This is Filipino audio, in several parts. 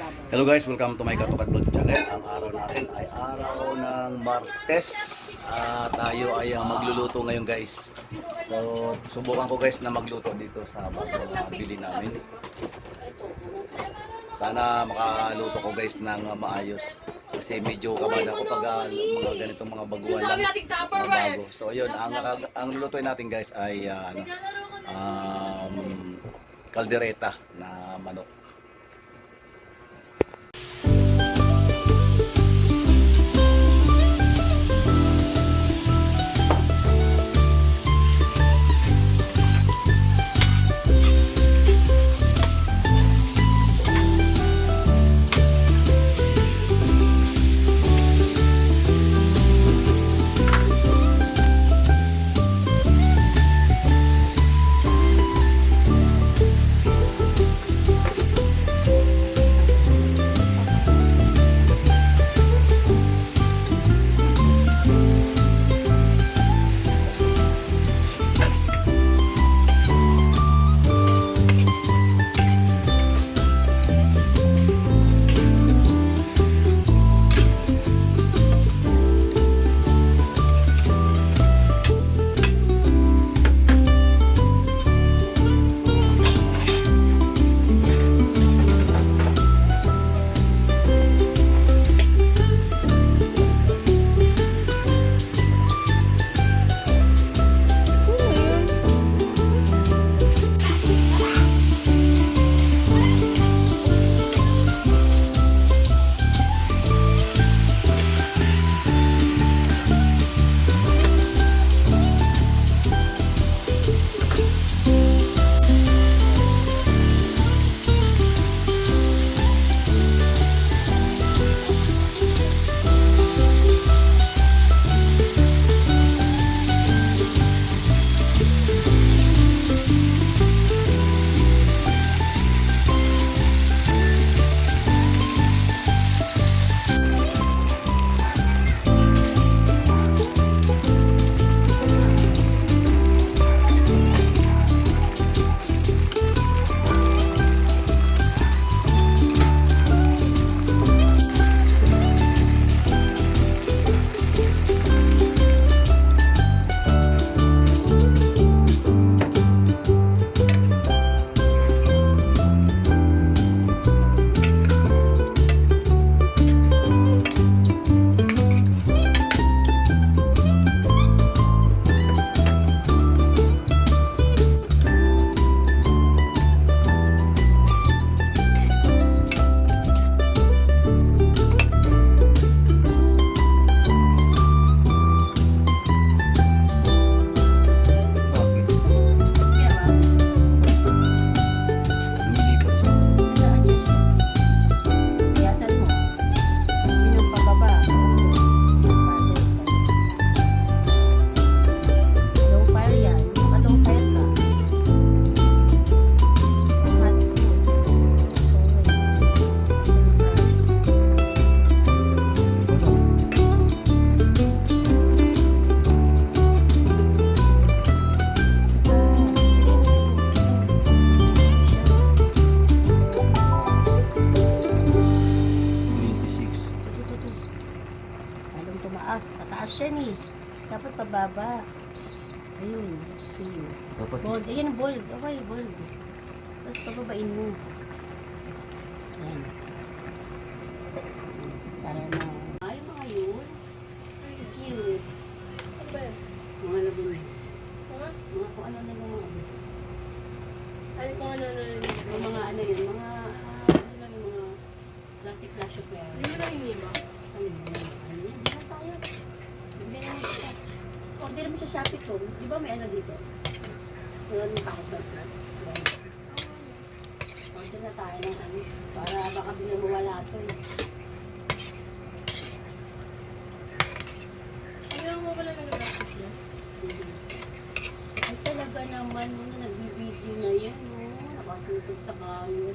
Hello guys, welcome to my Katukat Vlog channel. Ang araw natin ay araw ng Martes. Tayo ay magluluto ngayon guys. So, subukan ko guys na magluto dito sa bagong bili namin. Sana makaluto ko guys ng maayos. Kasi medyo kabada ko pag mga ganitong mga baguhan lang, mga bago. So ayun, ang lulutuin natin guys ay kaldereta na manok. Pataas siya ni. Dapat pababa. Ayun, stay. Dapat Bold. Ayan, bold. Okay, bold. Tapos pababain mo. Ayan. Para na. Ay, mga yun. Cute. Ano ba yun? Mga labi. Mga kung ano na mga labi. Ay, kung ano na yun. Mga ano yun. Mga plastic ware. Hindi mo na hinima. Ano yun? Hindi na tayo. Hindi na siya. Order mo sa Shopee ko. Di ba may ano dito? Yun, 1,000 plus. Order na tayo ng ano. Para baka bilang mawala ito eh. Ayaw mo pala nag-practice na? Ay talaga naman, nagbibideo na yan. Nakatutos sa camera.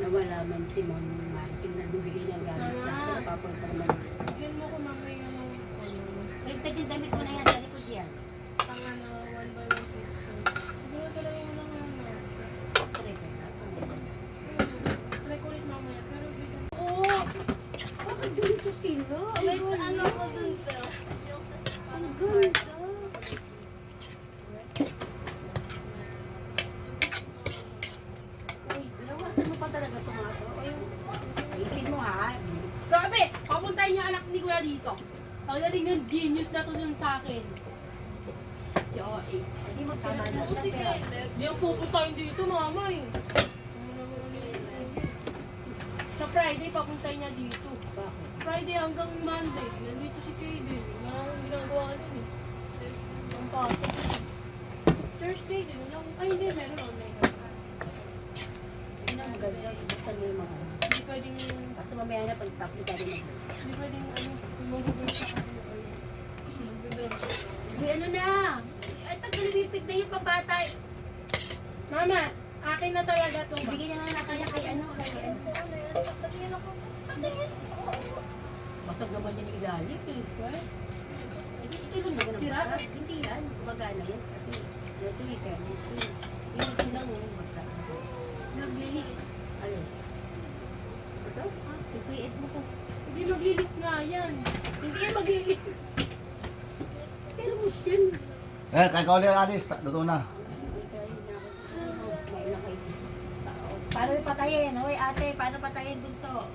nawala man si Ma'am Maricel na bibigyan niya gamit sa akin. Napapunta naman. Bigyan mo ko mamaya ng Baliktad yung damit mo na yan sa likod yan. pang ano, 1 by 1 siguro talaga yung lang ano. Try ko ulit mamaya, pero bigyan. Oo! Bakit ganito sila? May ano ko dun sa yung sa Ang ganda. Uy, lawasan mo pa talaga ito nga ito. Ayusin mo ha. Grabe! Papuntahin niya anak ni Kuya dito. Pagdating ng genius na to dun sa akin. Si OA. Hindi mo Tama na. kailangan ng pera. Hindi ang pupuntahin dito, mama eh. Sa Friday, papuntahin niya dito. Bakit? Friday hanggang Monday, nandito si Kaden. Maraming ginagawa din eh. Ang pasok. Thursday din, wala akong, ay hindi, meron online. Yun ang maganda. Buksan mo yung mga. Hindi pwedeng, Kaso mamaya na pag-tapos tayo mag hindi pwedeng ano, mag-google sa kanya. Hindi ano na. Ay, tagalipipig na yung pabatay. Mama, akin na talaga to. Bigyan niya lang na kaya kay ano. Kay ano. Basag naman yan yung ilalim eh. Ito lang naman ang Sira? basag. Hindi yan. Gumagana yan. Kasi ito yung tennis yun. Ito lang yung basag. Naglilit. Ayun. Ito? Ito mo to. Hindi maglilit nga yan. Hindi yan magilit. Pero mo yan. Eh, kaya ka ulit, Alice. Luto na. Paano patayin? Hoy ate, paano patayin bunso?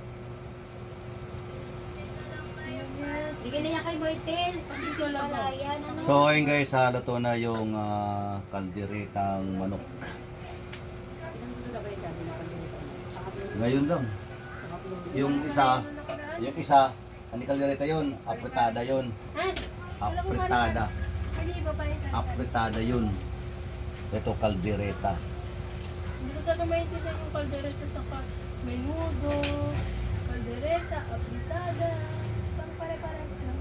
Bigyan na niya kay Martel. Kasi wala yan. Ano? So ayun guys, luto na yung kalderetang manok. Ngayon lang. Yung isa, hindi kaldereta yun, apretada yun. Ha? Apretada. Pwede iba pa rin sa Apretada yun. Ito kaldereta. Hindi ko talaga maintindihan yung kaldereta sa menudo, kaldereta, apritada. Parang pare-pares lang.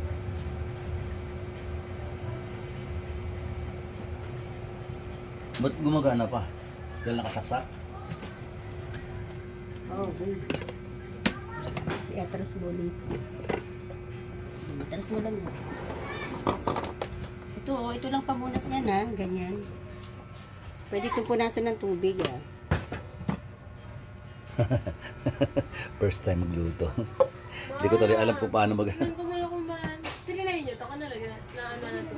Ba't gumagana pa? Dahil nakasaksak? Oh, good. Si atras mo dito. Atras mo lang. Ito, oh, ito lang pamunas niya na, ganyan. Pwede itong punasan ng tubig, ah. First time magluto. Hindi ko talaga alam kung paano mag... Tingnan ko muna kung ba... Tingnan nyo, taka na lang na ano na to.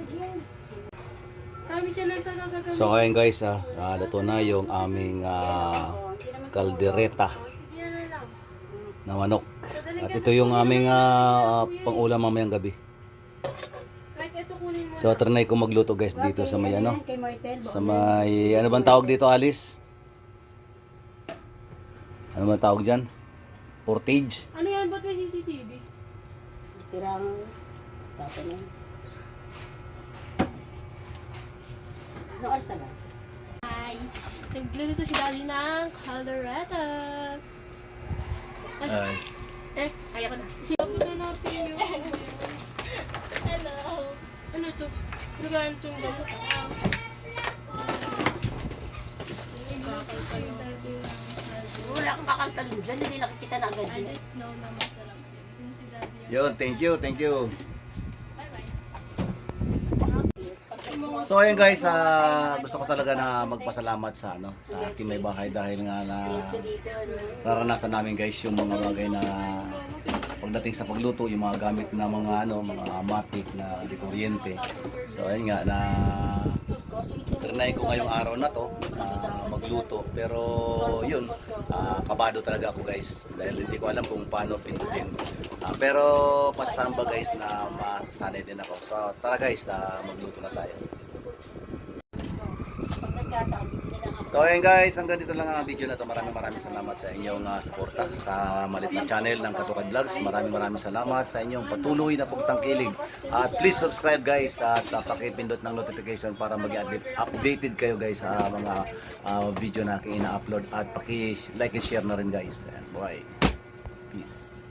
Kami siya lang talaga gagawin. So ayun guys, luto na yung aming kaldereta Sige na lang. na manok. At ito yung aming pang-ulam mamayang gabi. Kahit ito kunin mo. So trinay ko magluto guys dito sa may ano. Kay Martel, Sa may... Ano bang tawag dito, Alice? Ano bang tawag dyan? Portage? Ano yan? Ba't may CCTV? sirang plato na. Ano oras na ba? Hi! Nagluluto si Daddy ng caldereta. Ayaw ko na. Tapos na natin yung... Hello! Ano to? Lugayan itong gamot. Bakal kayo. Wala kang kakantalin dyan, hindi nakikita na agad I yun. just know na masarap yun. Since si Daddy yung... Yun, thank you, thank you. Bye-bye. So ayun guys, gusto ko talaga na magpasalamat sa ano, sa aking may bahay dahil nga na Dito dito, ano. naranasan namin guys yung mga bagay na pagdating sa pagluto, yung mga gamit na mga ano, mga matik na hindi kuryente. So ayun nga na trinay ko ngayong araw na to magluto, pero yun, kabado talaga ako guys dahil hindi ko alam kung paano pindutin. Pero pasasamba guys na masasanay din ako. So tara guys, magluto na tayo. Pag nagkataon, bibili na ako. So ayun guys, hanggang dito lang ang video na to. Maraming salamat sa inyong suporta sa maliit na channel ng Katukad Vlogs. Maraming salamat sa inyong patuloy na pagtangkilig. At please subscribe guys at pakipindot ng notification para maging updated kayo guys sa mga video na aking ina-upload. At paki-like and share na rin guys. And bye. Peace.